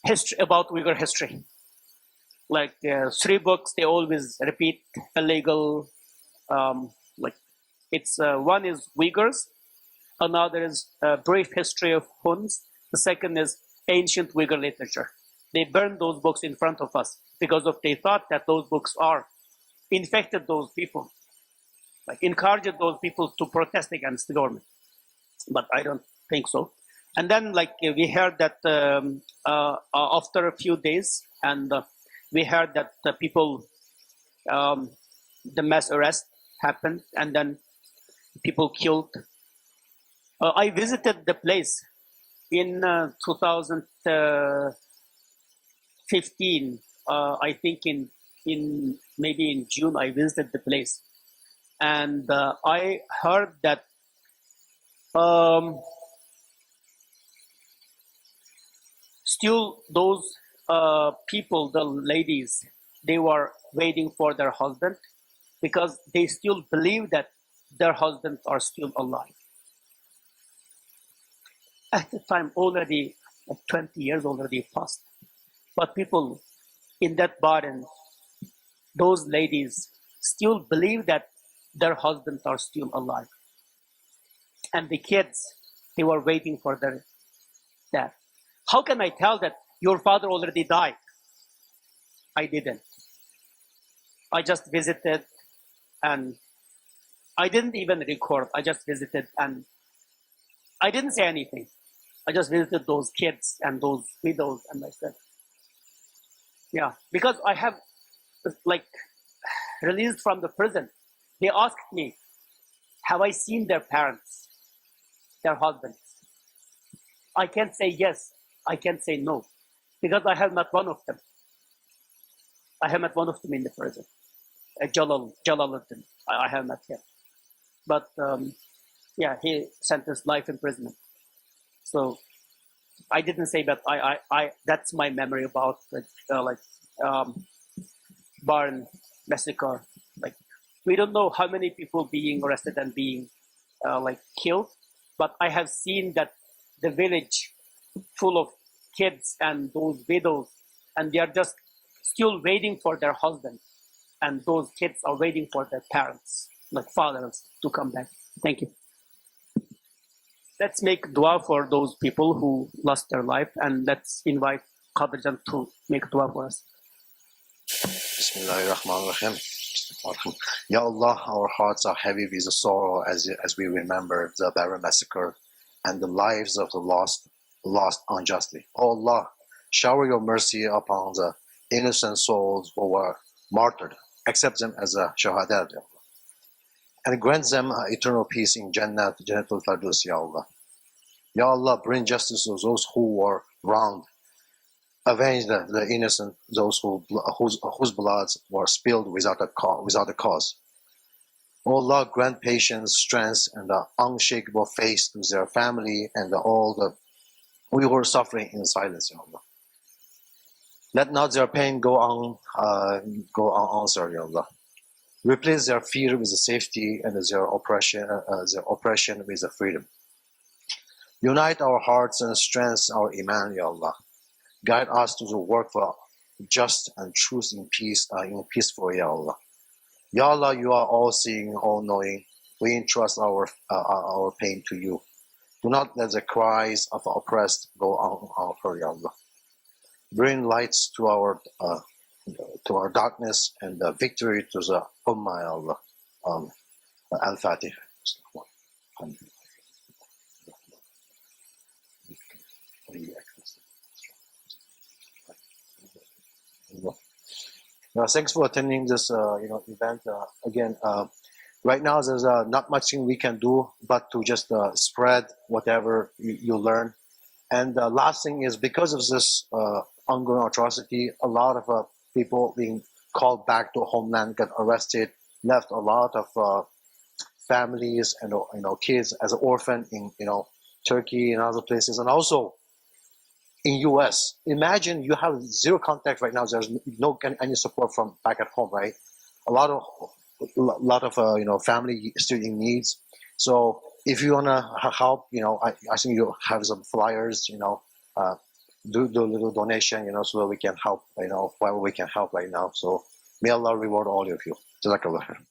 history, about Uyghur history. Like 3 books, they always repeat illegal. One is Uyghurs, another is Brief History of Huns, the second is Ancient Uyghur Literature. They burned those books in front of us because of they thought that those books are infected those people, like encouraged those people to protest against the government. But I don't think so. And then we heard that after a few days, and we heard that the people, the mass arrest happened, and then people killed. I visited the place in 2015. I think in maybe in June I visited the place, and I heard that still those people, the ladies, they were waiting for their husband because they still believe that their husbands are still alive. At the time, already 20 years already passed. But people in that Bergen, those ladies still believe that their husbands are still alive. And the kids, they were waiting for their dad. How can I tell that your father already died. I didn't. I just visited, and I didn't even record. I just visited, and I didn't say anything. I just visited those kids and those widows, and I said, yeah, because I have like released from the prison. They asked me, have I seen their parents, their husbands? I can't say yes. I can't say no, because I have met one of them. I have met one of them in the prison. Jalaluddin. I have met him. But yeah, he sentenced life imprisonment. So I didn't say that. I that's my memory about Bergen massacre. Like, we don't know how many people being arrested and being killed, but I have seen that the village full of kids and those widows, and they are just still waiting for their husbands, and those kids are waiting for their parents, like fathers, to come back. Thank you. Let's make dua for those people who lost their life, and let's invite Qadrjan to make dua for us. Bismillahirrahmanirrahim. Ya Allah, our hearts are heavy with sorrow as we remember the Bergen massacre and the lives of the lost unjustly. Oh Allah, shower your mercy upon the innocent souls who were martyred. Accept them as a shahadat, Ya Allah. And grant them eternal peace in Jannatul Firdaus, Ya Allah. Ya Allah, bring justice to those who were wronged. Avenge the innocent, those whose bloods were spilled without a cause. O Allah, grant patience, strength, and unshakable faith to their family and all the Uyghur suffering in silence, Ya Allah. Let not their pain go unanswered, Ya Allah. Replace their fear with the safety and their oppression with the freedom. Unite our hearts and strengthen our iman, Ya Allah. Guide us to the work for just and truth in peace, in peaceful, Ya Allah. Ya Allah, you are all-seeing, all-knowing. We entrust our pain to you. Do not let the cries of the oppressed go unheard, Ya Allah. Bring lights to our darkness and victory to the Ummah, Ya Allah. Al-Fatih. Thanks for attending this event. Again, right now there's not much thing we can do but to just spread whatever you learn. And the last thing is, because of this ongoing atrocity, a lot of people being called back to homeland, got arrested, left a lot of families and kids as an orphan in Turkey and other places, and also in US. Imagine you have zero contact right now. There's no any support from back at home, right? A lot of family still in needs. So if you wanna help, I think you have some flyers, do a little donation, so that we can help, whoever we can help right now. So may Allah reward all of you. Jazakallah khair.